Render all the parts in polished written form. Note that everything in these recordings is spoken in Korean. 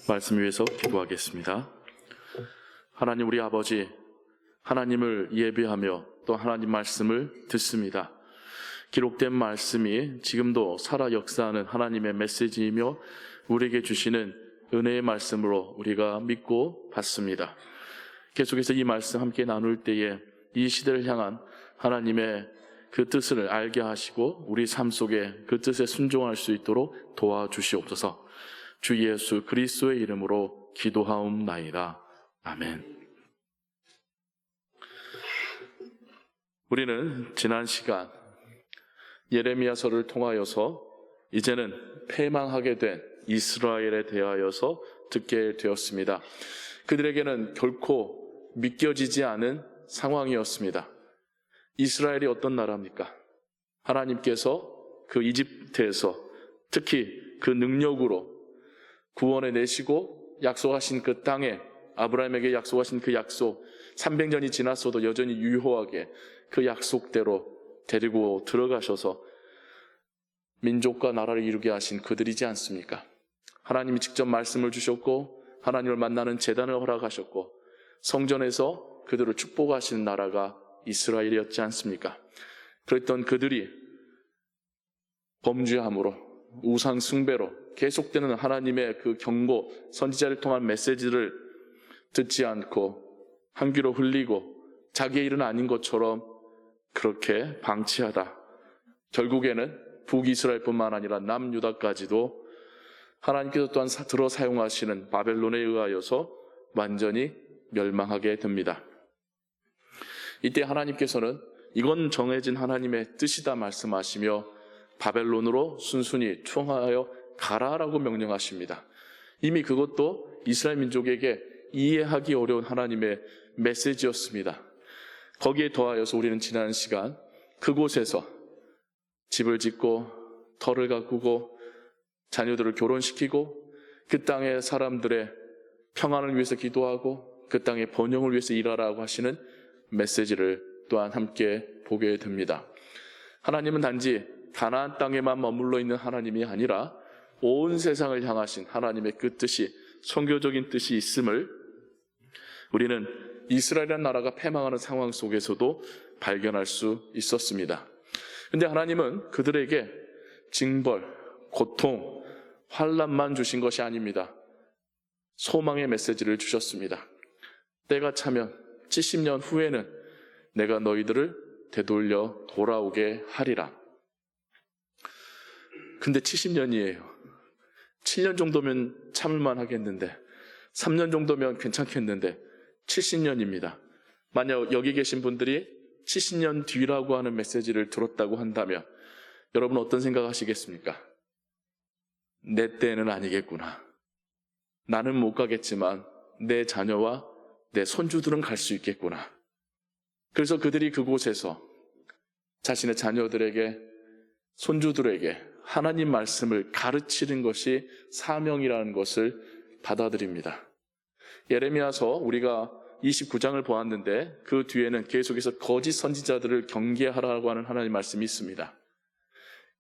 말씀 위해서 기도하겠습니다. 하나님 우리 아버지, 하나님을 예배하며 또 하나님 말씀을 듣습니다. 기록된 말씀이 지금도 살아 역사하는 하나님의 메시지이며 우리에게 주시는 은혜의 말씀으로 우리가 믿고 받습니다. 계속해서 이 말씀 함께 나눌 때에 이 시대를 향한 하나님의 그 뜻을 알게 하시고 우리 삶 속에 그 뜻에 순종할 수 있도록 도와주시옵소서. 주 예수 그리스도의 이름으로 기도하옵나이다. 아멘. 우리는 지난 시간 예레미야서를 통하여서 이제는 패망하게 된 이스라엘에 대하여서 듣게 되었습니다. 그들에게는 결코 믿겨지지 않은 상황이었습니다. 이스라엘이 어떤 나라입니까? 하나님께서 그 이집트에서 특히 그 능력으로 구원해 내시고 약속하신 그 땅에 아브라함에게 약속하신 그 약속 300년이 지났어도 여전히 유효하게 그 약속대로 데리고 들어가셔서 민족과 나라를 이루게 하신 그들이지 않습니까? 하나님이 직접 말씀을 주셨고 하나님을 만나는 제단을 허락하셨고 성전에서 그들을 축복하시는 나라가 이스라엘이었지 않습니까? 그랬던 그들이 범죄함으로 우상 숭배로 계속되는 하나님의 그 경고, 선지자를 통한 메시지를 듣지 않고 한 귀로 흘리고 자기의 일은 아닌 것처럼 그렇게 방치하다 결국에는 북이스라엘뿐만 아니라 남유다까지도 하나님께서 또한 들어 사용하시는 바벨론에 의하여서 완전히 멸망하게 됩니다. 이때 하나님께서는 이건 정해진 하나님의 뜻이다 말씀하시며 바벨론으로 순순히 총하여 가라라고 명령하십니다. 이미 그것도 이스라엘 민족에게 이해하기 어려운 하나님의 메시지였습니다. 거기에 더하여서 우리는 지난 시간 그곳에서 집을 짓고 터를 가꾸고 자녀들을 결혼시키고 그 땅의 사람들의 평안을 위해서 기도하고 그 땅의 번영을 위해서 일하라고 하시는 메시지를 또한 함께 보게 됩니다. 하나님은 단지 가나안 땅에만 머물러 있는 하나님이 아니라 온 세상을 향하신 하나님의 그 뜻이 선교적인 뜻이 있음을 우리는 이스라엘이라는 나라가 패망하는 상황 속에서도 발견할 수 있었습니다. 그런데 하나님은 그들에게 징벌, 고통, 환난만 주신 것이 아닙니다. 소망의 메시지를 주셨습니다. 때가 차면 70년 후에는 내가 너희들을 되돌려 돌아오게 하리라. 근데 70년이에요. 7년 정도면 참을만 하겠는데 3년 정도면 괜찮겠는데 70년입니다. 만약 여기 계신 분들이 70년 뒤라고 하는 메시지를 들었다고 한다면 여러분 어떤 생각 하시겠습니까? 내 때는 아니겠구나. 나는 못 가겠지만 내 자녀와 내 손주들은 갈 수 있겠구나. 그래서 그들이 그곳에서 자신의 자녀들에게 손주들에게 하나님 말씀을 가르치는 것이 사명이라는 것을 받아들입니다. 예레미야서 우리가 29장을 보았는데 그 뒤에는 계속해서 거짓 선지자들을 경계하라고 하는 하나님 말씀이 있습니다.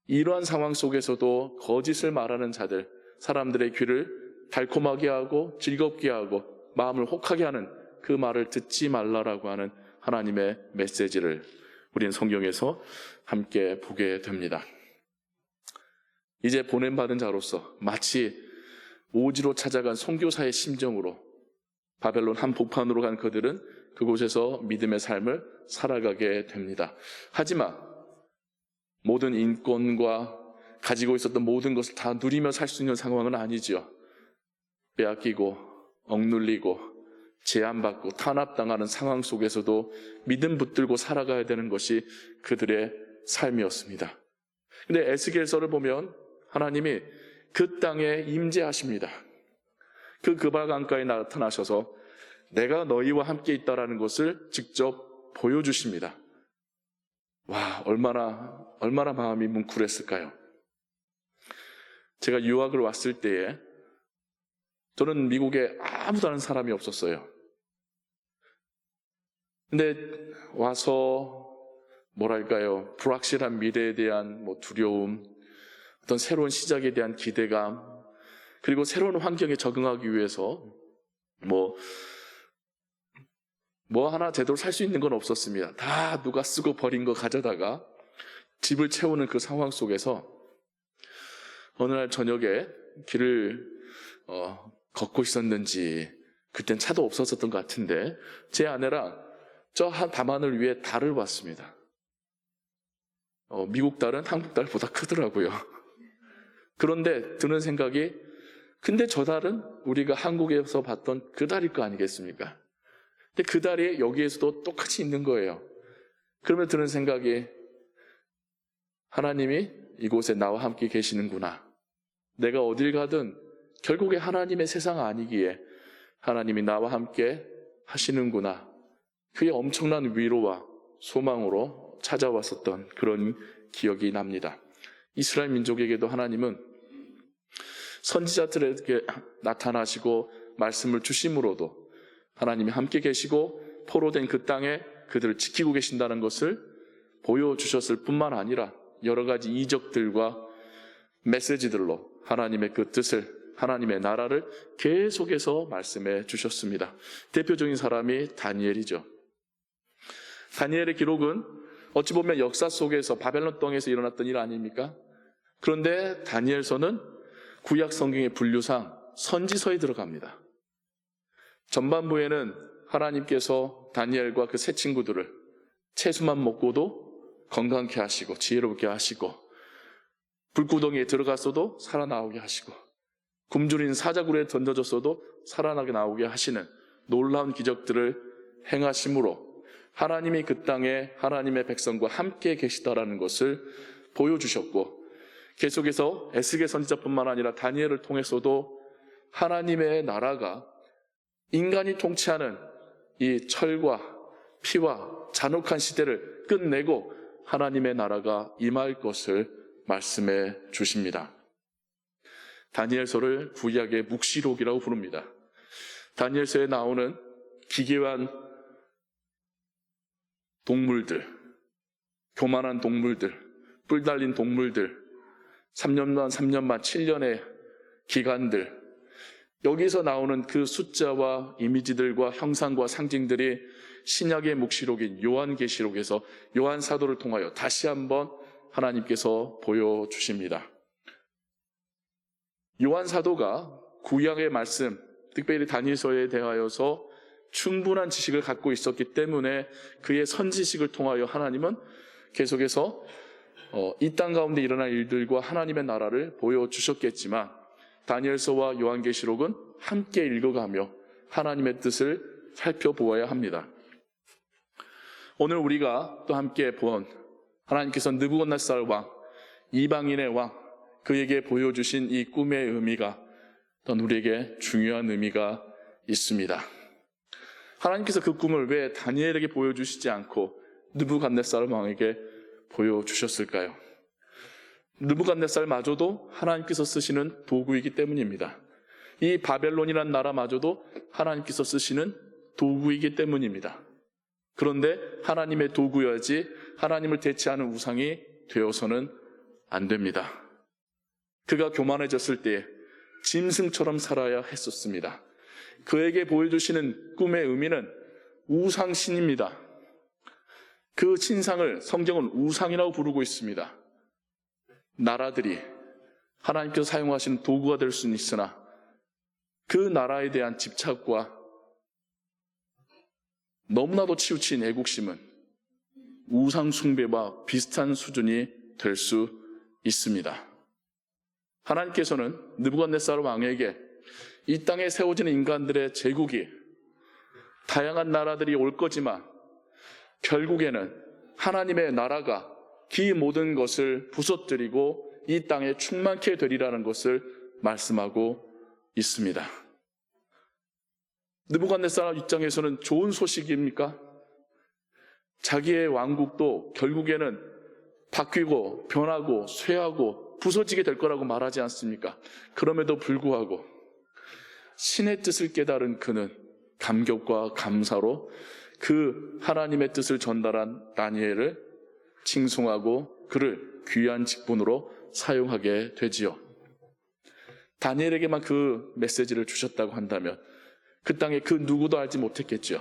이러한 상황 속에서도 거짓을 말하는 자들, 사람들의 귀를 달콤하게 하고 즐겁게 하고 마음을 혹하게 하는 그 말을 듣지 말라라고 하는 하나님의 메시지를 우리는 성경에서 함께 보게 됩니다. 이제 보냄받은 자로서 마치 오지로 찾아간 선교사의 심정으로 바벨론 한복판으로 간 그들은 그곳에서 믿음의 삶을 살아가게 됩니다. 하지만 모든 인권과 가지고 있었던 모든 것을 다 누리며 살 수 있는 상황은 아니죠. 빼앗기고 억눌리고 제한받고 탄압당하는 상황 속에서도 믿음 붙들고 살아가야 되는 것이 그들의 삶이었습니다. 근데 에스겔서를 보면 하나님이 그 땅에 임재하십니다. 그 그발 강가에 나타나셔서 내가 너희와 함께 있다라는 것을 직접 보여주십니다. 와, 얼마나 마음이 뭉클했을까요? 제가 유학을 왔을 때에 저는 미국에 아무도 아는 사람이 없었어요. 근데 와서 불확실한 미래에 대한 두려움, 어떤 새로운 시작에 대한 기대감, 그리고 새로운 환경에 적응하기 위해서 뭐 하나 제대로 살 수 있는 건 없었습니다. 다 누가 쓰고 버린 거 가져다가 집을 채우는 그 상황 속에서 어느 날 저녁에 길을 걷고 있었는지, 그땐 차도 없었던 것 같은데 제 아내랑 저 한 밤하늘 위에 달을 봤습니다. 미국 달은 한국 달보다 크더라고요. 그런데 드는 생각이, 근데 저 달은 우리가 한국에서 봤던 그 달일 거 아니겠습니까? 근데 그 달이 여기에서도 똑같이 있는 거예요. 그러면 드는 생각이, 하나님이 이곳에 나와 함께 계시는구나. 내가 어딜 가든 결국에 하나님의 세상 아니기에 하나님이 나와 함께 하시는구나. 그게 엄청난 위로와 소망으로 찾아왔었던 그런 기억이 납니다. 이스라엘 민족에게도 하나님은 선지자들에게 나타나시고 말씀을 주심으로도 하나님이 함께 계시고 포로된 그 땅에 그들을 지키고 계신다는 것을 보여주셨을 뿐만 아니라 여러 가지 이적들과 메시지들로 하나님의 그 뜻을, 하나님의 나라를 계속해서 말씀해 주셨습니다. 대표적인 사람이 다니엘이죠. 다니엘의 기록은 어찌 보면 역사 속에서 바벨론 땅에서 일어났던 일 아닙니까? 그런데 다니엘서는 구약 성경의 분류상 선지서에 들어갑니다. 전반부에는 하나님께서 다니엘과 그 세 친구들을 채소만 먹고도 건강케 하시고 지혜롭게 하시고, 불구덩이에 들어갔어도 살아나오게 하시고, 굶주린 사자굴에 던져졌어도 살아나게 나오게 하시는 놀라운 기적들을 행하심으로 하나님이 그 땅에 하나님의 백성과 함께 계시다라는 것을 보여주셨고, 계속해서 에스겔 선지자뿐만 아니라 다니엘을 통해서도 하나님의 나라가 인간이 통치하는 이 철과 피와 잔혹한 시대를 끝내고 하나님의 나라가 임할 것을 말씀해 주십니다. 다니엘서를 구약의 묵시록이라고 부릅니다. 다니엘서에 나오는 기괴한 동물들, 교만한 동물들, 뿔 달린 동물들, 3년만, 3년만, 7년의 기간들, 여기서 나오는 그 숫자와 이미지들과 형상과 상징들이 신약의 묵시록인 요한계시록에서 요한 사도를 통하여 다시 한번 하나님께서 보여주십니다. 요한 사도가 구약의 말씀, 특별히 다니엘서에 대하여서 충분한 지식을 갖고 있었기 때문에 그의 선지식을 통하여 하나님은 계속해서 이 땅 가운데 일어날 일들과 하나님의 나라를 보여주셨겠지만, 다니엘서와 요한계시록은 함께 읽어가며 하나님의 뜻을 살펴보아야 합니다. 오늘 우리가 또 함께 본 하나님께서 느부갓네살 왕, 이방인의 왕, 그에게 보여주신 이 꿈의 의미가 또 우리에게 중요한 의미가 있습니다. 하나님께서 그 꿈을 왜 다니엘에게 보여주시지 않고 느부갓네살 왕에게 보여주셨을까요? 느부갓네살마저도 하나님께서 쓰시는 도구이기 때문입니다. 이 바벨론이라는 나라마저도 하나님께서 쓰시는 도구이기 때문입니다. 그런데 하나님의 도구여야지 하나님을 대체하는 우상이 되어서는 안 됩니다. 그가 교만해졌을 때 짐승처럼 살아야 했었습니다. 그에게 보여주시는 꿈의 의미는 우상신입니다. 그 신상을 성경은 우상이라고 부르고 있습니다. 나라들이 하나님께서 사용하시는 도구가 될 수는 있으나 그 나라에 대한 집착과 너무나도 치우친 애국심은 우상 숭배와 비슷한 수준이 될 수 있습니다. 하나님께서는 느부갓네살 왕에게 이 땅에 세워지는 인간들의 제국이 다양한 나라들이 올 거지만 결국에는 하나님의 나라가 그 모든 것을 부서뜨리고 이 땅에 충만케 되리라는 것을 말씀하고 있습니다. 느부갓네살 입장에서는 좋은 소식입니까? 자기의 왕국도 결국에는 바뀌고 변하고 쇠하고 부서지게 될 거라고 말하지 않습니까? 그럼에도 불구하고 신의 뜻을 깨달은 그는 감격과 감사로 그 하나님의 뜻을 전달한 다니엘을 칭송하고 그를 귀한 직분으로 사용하게 되지요. 다니엘에게만 그 메시지를 주셨다고 한다면 그 땅에 그 누구도 알지 못했겠죠.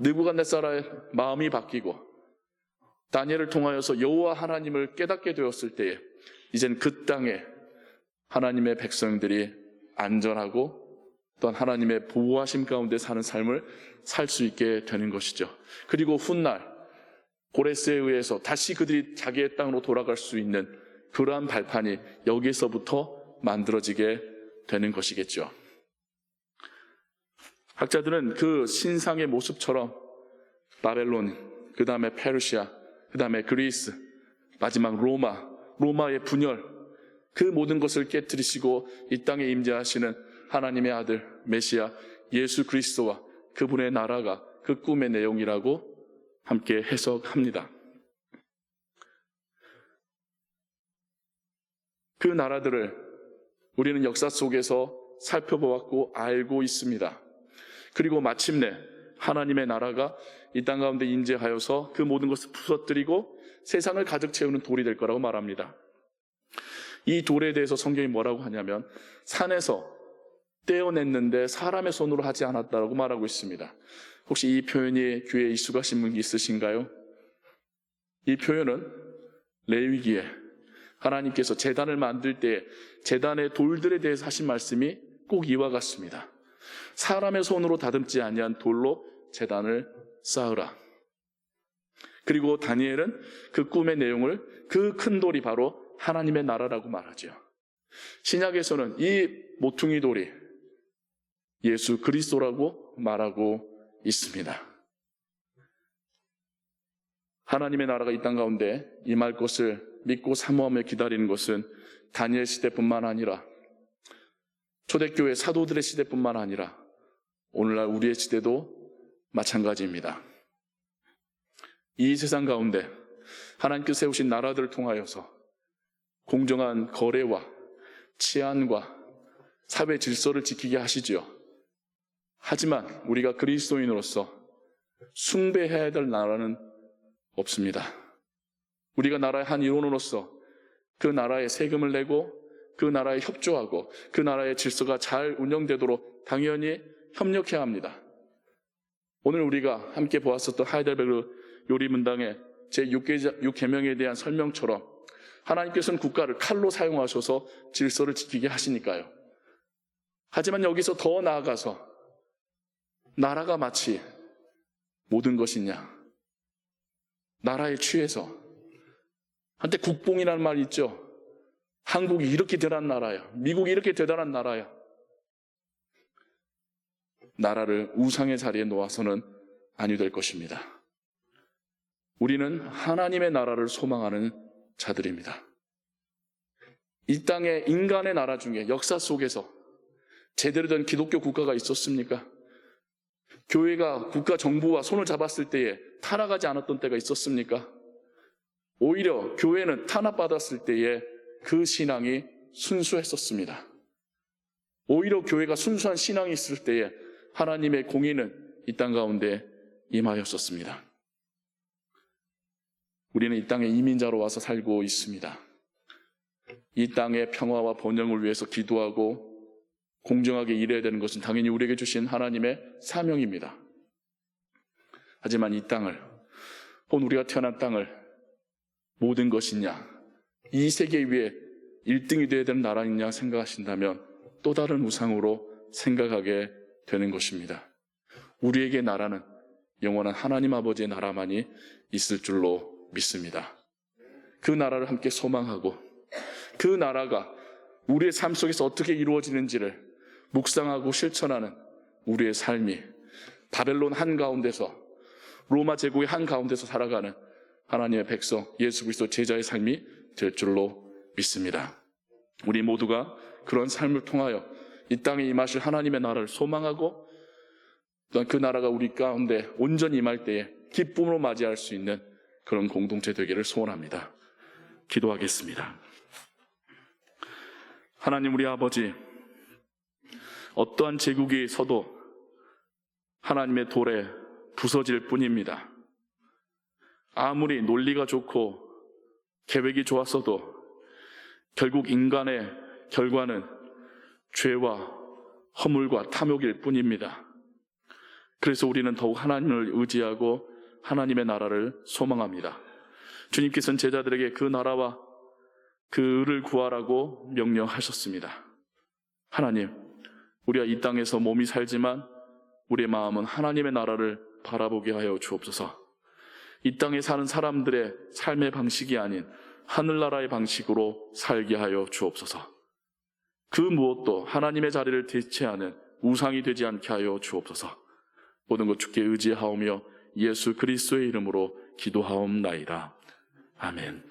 느부갓네살의 마음이 바뀌고 다니엘을 통하여서 여호와 하나님을 깨닫게 되었을 때에 이젠 그 땅에 하나님의 백성들이 안전하고 또한 하나님의 보호하심 가운데 사는 삶을 살 수 있게 되는 것이죠. 그리고 훗날 고레스에 의해서 다시 그들이 자기의 땅으로 돌아갈 수 있는 그러한 발판이 여기에서부터 만들어지게 되는 것이겠죠. 학자들은 그 신상의 모습처럼 바벨론, 그 다음에 페르시아, 그 다음에 그리스, 마지막 로마의 분열, 그 모든 것을 깨뜨리시고 이 땅에 임재하시는 하나님의 아들 메시아 예수 그리스도와 그분의 나라가 그 꿈의 내용이라고 함께 해석합니다. 그 나라들을 우리는 역사 속에서 살펴보았고 알고 있습니다. 그리고 마침내 하나님의 나라가 이 땅 가운데 임재하여서 그 모든 것을 부서뜨리고 세상을 가득 채우는 돌이 될 거라고 말합니다. 이 돌에 대해서 성경이 뭐라고 하냐면 산에서 떼어냈는데 사람의 손으로 하지 않았다라고 말하고 있습니다. 혹시 이 표현이 귀에 익숙하신 분 있으신가요? 이 표현은 레위기에 하나님께서 제단을 만들 때 제단의 돌들에 대해서 하신 말씀이 꼭 이와 같습니다. 사람의 손으로 다듬지 아니한 돌로 제단을 쌓으라. 그리고 다니엘은 그 꿈의 내용을 그 큰 돌이 바로 하나님의 나라라고 말하죠. 신약에서는 이 모퉁이 돌이 예수 그리스도라고 말하고 있습니다. 하나님의 나라가 이 땅 가운데 임할 것을 믿고 사모하며 기다리는 것은 다니엘 시대뿐만 아니라 초대교회 사도들의 시대뿐만 아니라 오늘날 우리의 시대도 마찬가지입니다. 이 세상 가운데 하나님께서 세우신 나라들을 통하여서 공정한 거래와 치안과 사회 질서를 지키게 하시지요. 하지만 우리가 그리스도인으로서 숭배해야 될 나라는 없습니다. 우리가 나라의 한 일원으로서 그 나라에 세금을 내고 그 나라에 협조하고 그 나라의 질서가 잘 운영되도록 당연히 협력해야 합니다. 오늘 우리가 함께 보았었던 하이델베르 요리문당의 제6계명에 대한 설명처럼 하나님께서는 국가를 칼로 사용하셔서 질서를 지키게 하시니까요. 하지만 여기서 더 나아가서 나라가 마치 모든 것이냐, 나라에 취해서 한때 국뽕이라는 말이 있죠. 한국이 이렇게 대단한 나라야, 미국이 이렇게 대단한 나라야. 나라를 우상의 자리에 놓아서는 아니 될 것입니다. 우리는 하나님의 나라를 소망하는 자들입니다. 이 땅에 인간의 나라 중에 역사 속에서 제대로 된 기독교 국가가 있었습니까? 교회가 국가 정부와 손을 잡았을 때에 타락하지 않았던 때가 있었습니까? 오히려 교회는 탄압받았을 때에 그 신앙이 순수했었습니다. 오히려 교회가 순수한 신앙이 있을 때에 하나님의 공의는 이 땅 가운데 임하였었습니다. 우리는 이 땅에 이민자로 와서 살고 있습니다. 이 땅의 평화와 번영을 위해서 기도하고 공정하게 일해야 되는 것은 당연히 우리에게 주신 하나님의 사명입니다. 하지만 이 땅을, 혹은 우리가 태어난 땅을 모든 것이냐, 이 세계 위에 1등이 되어야 되는 나라이냐 생각하신다면 또 다른 우상으로 생각하게 되는 것입니다. 우리에게 나라는 영원한 하나님 아버지의 나라만이 있을 줄로 믿습니다. 그 나라를 함께 소망하고 그 나라가 우리의 삶 속에서 어떻게 이루어지는지를 묵상하고 실천하는 우리의 삶이 바벨론 한가운데서, 로마 제국의 한가운데서 살아가는 하나님의 백성 예수 그리스도 제자의 삶이 될 줄로 믿습니다. 우리 모두가 그런 삶을 통하여 이 땅에 임하실 하나님의 나라를 소망하고 또한 그 나라가 우리 가운데 온전히 임할 때에 기쁨으로 맞이할 수 있는 그런 공동체 되기를 소원합니다. 기도하겠습니다. 하나님 우리 아버지, 어떠한 제국이 서도 하나님의 돌에 부서질 뿐입니다. 아무리 논리가 좋고 계획이 좋았어도 결국 인간의 결과는 죄와 허물과 탐욕일 뿐입니다. 그래서 우리는 더욱 하나님을 의지하고 하나님의 나라를 소망합니다. 주님께서는 제자들에게 그 나라와 그 의를 구하라고 명령하셨습니다. 하나님, 우리가 이 땅에서 몸이 살지만 우리의 마음은 하나님의 나라를 바라보게 하여 주옵소서. 이 땅에 사는 사람들의 삶의 방식이 아닌 하늘나라의 방식으로 살게 하여 주옵소서. 그 무엇도 하나님의 자리를 대체하는 우상이 되지 않게 하여 주옵소서. 모든 것 주께 의지하오며 예수 그리스도의 이름으로 기도하옵나이다. 아멘.